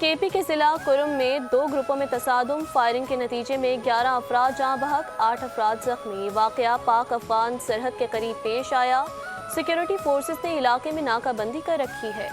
کے پی کے ضلع کرم میں 2 گروپوں میں تصادم، فائرنگ کے نتیجے میں 11 افراد جاں بحق، 8 افراد زخمی۔ واقعہ پاک افغان سرحد کے قریب پیش آیا۔ سیکیورٹی فورسز نے علاقے میں ناکہ بندی کر رکھی ہے۔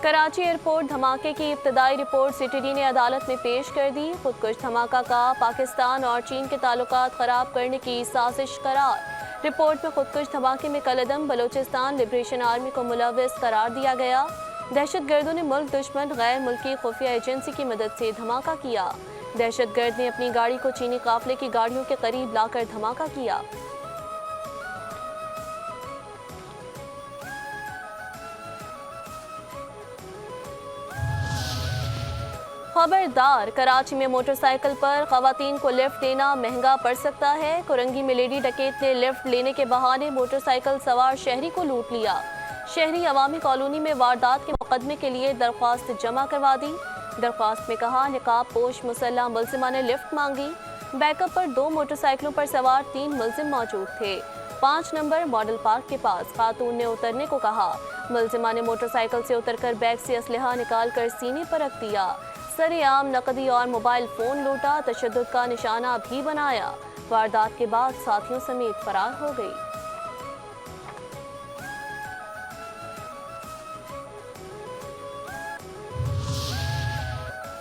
کراچی ایئرپورٹ دھماکے کی ابتدائی رپورٹ سی ٹی ڈی نے عدالت میں پیش کر دی۔ خودکش دھماکہ کا پاکستان اور چین کے تعلقات خراب کرنے کی سازش قرار۔ رپورٹ میں خودکش دھماکے میں کالعدم بلوچستان لبریشن آرمی کو ملوث قرار دیا گیا۔ دہشت گردوں نے ملک دشمن غیر ملکی خفیہ ایجنسی کی مدد سے دھماکہ کیا۔ دہشت گرد نے اپنی گاڑی کو چینی قافلے کی گاڑیوں کے قریب لا کر دھماکہ کیا۔ خبردار، کراچی میں موٹر سائیکل پر خواتین کو لفٹ دینا مہنگا پڑ سکتا ہے۔ کورنگی میں لیڈی ڈکیت نے لفٹ لینے کے بہانے موٹر سائیکل سوار شہری کو لوٹ لیا۔ شہری عوامی کالونی میں واردات کے مقدمے کے لیے درخواست جمع کروا دی۔ درخواست میں کہا نقاب پوش مسلح ملزمہ نے لفٹ مانگی۔ بیک اپ پر 2 موٹر سائیکلوں پر سوار 3 ملزم موجود تھے۔ 5 نمبر ماڈل پارک کے پاس خاتون نے اترنے کو کہا۔ ملزمہ نے موٹر سائیکل سے اتر کر بیگ سے اسلحہ نکال کر سینے پر رکھ دیا۔ سرِ عام نقدی اور موبائل فون لوٹا، تشدد کا نشانہ بھی بنایا۔ واردات کے بعد ساتھیوں سمیت فرار ہو گئی۔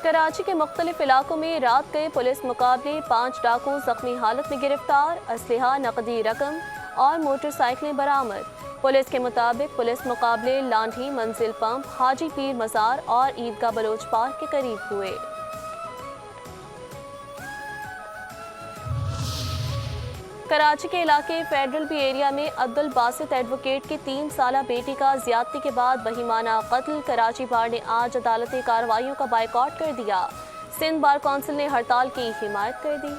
کراچی کے مختلف علاقوں میں رات گئے پولیس مقابلے، 5 ڈاکو زخمی حالت میں گرفتار، اسلحہ، نقدی رقم اور موٹر سائیکلیں برآمد۔ پولیس کے مطابق پولیس مقابلے لانڈھی منزل پمپ، حاجی پیر مزار اور عیدگاہ بلوچ پارک کے قریب ہوئے۔ کراچی کے علاقے فیڈرل بی ایریا میں عبدالباسط ایڈوکیٹ کی 3 سالہ بیٹی کا زیادتی کے بعد بہیمانہ قتل، کراچی بار نے آج عدالتی کارروائیوں کا بائیکاٹ کر دیا۔ سندھ بار کونسل نے ہڑتال کی حمایت کر دی۔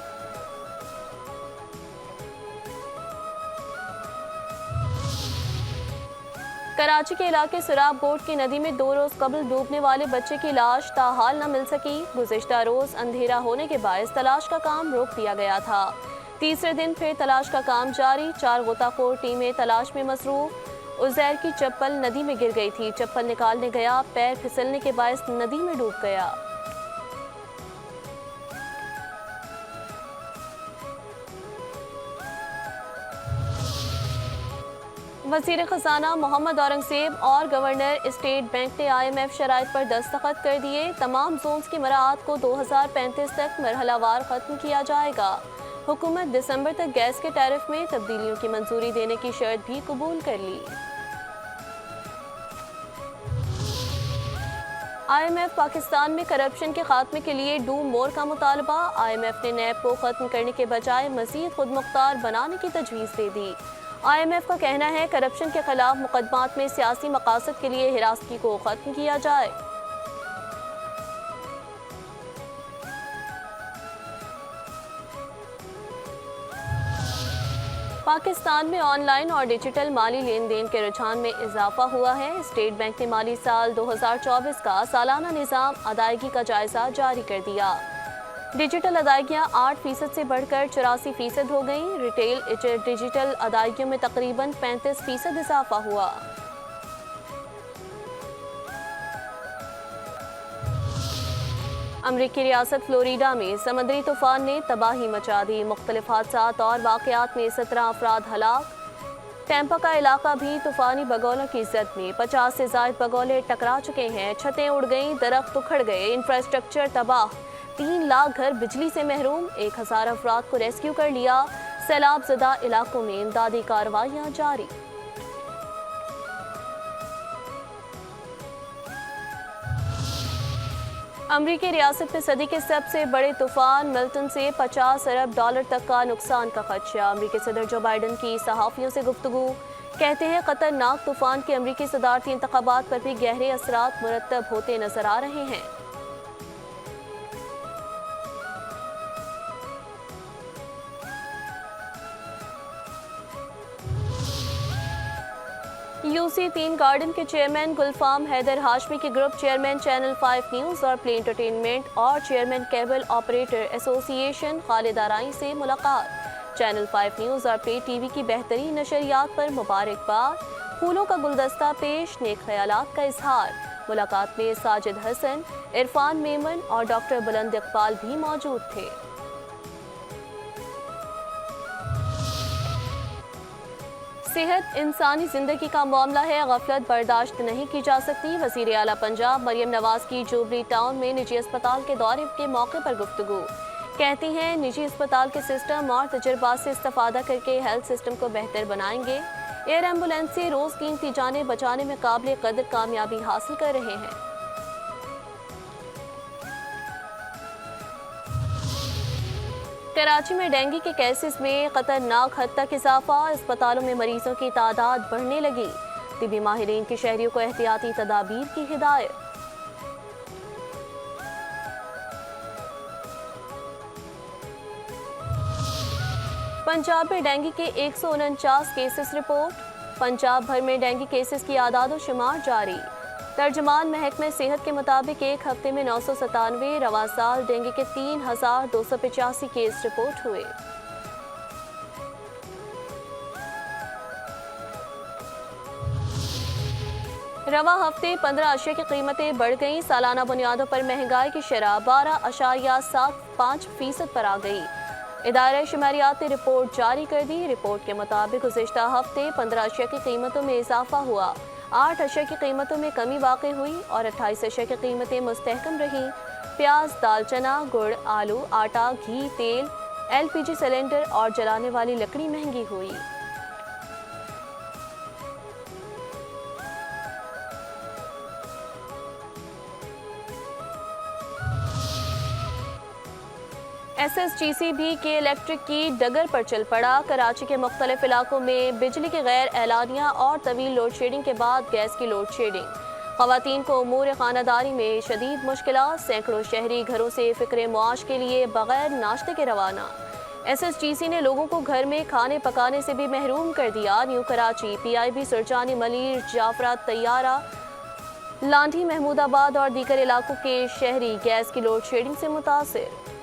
کراچی کے علاقے سراب گوٹ کی ندی میں 2 روز قبل ڈوبنے والے بچے کی لاش تاحال نہ مل سکی۔ گزشتہ روز اندھیرا ہونے کے باعث تلاش کا کام روک دیا گیا تھا۔ تیسرے دن پھر تلاش کا کام جاری، 4 غوطہ خور ٹیمیں تلاش میں مصروف۔ عزیر کی چپل ندی میں گر گئی تھی، چپل نکالنے گیا، پیر پھسلنے کے باعث ندی میں ڈوب گیا۔ وزیر خزانہ محمد اورنگزیب اور گورنر اسٹیٹ بینک نے IMF شرائط پر دستخط کر دیے۔ تمام زونز کی مراعات کو 2035 تک مرحلہ وار ختم کیا جائے گا۔ حکومت دسمبر تک گیس کے ٹیرف میں تبدیلیوں کی منظوری دینے کی شرط بھی قبول کر لی۔ IMF پاکستان میں کرپشن کے خاتمے کے لیے ڈو مور کا مطالبہ۔ IMF نے نیب کو ختم کرنے کے بجائے مزید خود مختار بنانے کی تجویز دے دی۔ IMF کا کہنا ہے کرپشن کے خلاف مقدمات میں سیاسی مقاصد کے لیے ہراسگی کو ختم کیا جائے۔ پاکستان میں آن لائن اور ڈیجیٹل مالی لین دین کے رجحان میں اضافہ ہوا ہے۔ اسٹیٹ بینک نے مالی سال 2024 کا سالانہ نظام ادائیگی کا جائزہ جاری کر دیا۔ ڈیجیٹل ادائیگیاں 8% سے بڑھ کر 84% ہو گئیں۔ ریٹیل ڈیجیٹل ادائیگیوں میں تقریباً 35% اضافہ ہوا۔ امریکی ریاست فلوریڈا میں سمندری طوفان نے تباہی مچا دی، مختلف حادثات اور واقعات میں 17 افراد ہلاک۔ ٹیمپا کا علاقہ بھی طوفانی بگولوں کی زد میں، 50 سے زائد بگولے ٹکرا چکے ہیں، چھتیں اڑ گئیں، درخت اکھڑ گئے، انفراسٹرکچر تباہ، 3 لاکھ گھر بجلی سے محروم، 1000 افراد کو ریسکیو کر لیا۔ سیلاب زدہ علاقوں میں امدادی کارروائیاں جاری۔ امریکی ریاست میں صدی کے سب سے بڑے طوفان ملٹن سے $50 ارب تک کا نقصان کا خدشہ۔ امریکی صدر جو بائیڈن کی صحافیوں سے گفتگو، کہتے ہیں خطرناک طوفان کے امریکی صدارتی انتخابات پر بھی گہرے اثرات مرتب ہوتے نظر آ رہے ہیں۔ UC 3 گارڈن کے چیئرمین گلفام حیدر ہاشمی کی گروپ چیئرمین چینل 5 نیوز اور پلے انٹرٹینمنٹ اور چیئرمین کیبل آپریٹر ایسوسی ایشن خالد آرائی سے ملاقات۔ چینل 5 نیوز اور پلے ٹی وی کی بہترین نشریات پر مبارکباد۔ پھولوں کا گلدستہ پیش، نیک خیالات کا اظہار۔ ملاقات میں ساجد حسن، عرفان میمن اور ڈاکٹر بلند اقبال بھی موجود تھے۔ صحت انسانی زندگی کا معاملہ ہے، غفلت برداشت نہیں کی جا سکتی۔ وزیر اعلیٰ پنجاب مریم نواز کی جوبلی ٹاؤن میں نجی اسپتال کے دورے کے موقع پر گفتگو۔ کہتی ہیں نجی اسپتال کے سسٹم اور تجربات سے استفادہ کر کے ہیلتھ سسٹم کو بہتر بنائیں گے۔ ایئر ایمبولینس سے روز قیمتی جانیں بچانے میں قابل قدر کامیابی حاصل کر رہے ہیں۔ کراچی میں ڈینگی کے کیسز میں خطرناک حد تک اضافہ، اسپتالوں میں مریضوں کی تعداد بڑھنے لگی۔ طبی ماہرین کی شہریوں کو احتیاطی تدابیر کی ہدایت۔ پنجاب میں ڈینگی کے 149 کیسز رپورٹ۔ پنجاب بھر میں ڈینگی کیسز کی اعداد و شمار جاری۔ ترجمان محکمہ صحت کے مطابق ایک ہفتے میں 997 رواں سال ڈینگی کے 3285 کیس رپورٹ ہوئے۔ رواں ہفتے 15 اشیاء کی قیمتیں بڑھ گئیں، سالانہ بنیادوں پر مہنگائی کی شرح 12.75% پر آ گئی۔ ادارہ شماریات نے رپورٹ جاری کر دی۔ رپورٹ کے مطابق گزشتہ ہفتے 15 اشیاء کی قیمتوں میں اضافہ ہوا، 8 اشیاء کی قیمتوں میں کمی واقع ہوئی اور 28 اشیاء کی قیمتیں مستحکم رہیں۔ پیاز، دال چنا، گڑ، آلو، آٹا، گھی، تیل، LPG سلنڈر اور جلانے والی لکڑی مہنگی ہوئی۔ SSGC بھی کے الیکٹرک کی ڈگر پر چل پڑا۔ کراچی کے مختلف علاقوں میں بجلی کی غیر اعلانیہ اور طویل لوڈ شیڈنگ کے بعد گیس کی لوڈ شیڈنگ۔ خواتین کو امور خانہ داری میں شدید مشکلات، سینکڑوں شہری گھروں سے فکر معاش کے لیے بغیر ناشتے کے روانہ۔ SSGC نے لوگوں کو گھر میں کھانے پکانے سے بھی محروم کر دیا۔ نیو کراچی، PIB، سرجانی ملیر، جعفرات طیارہ، لانڈھی، محمود آباد اور دیگر علاقوں کے شہری گیس کی لوڈ شیڈنگ سے متاثر۔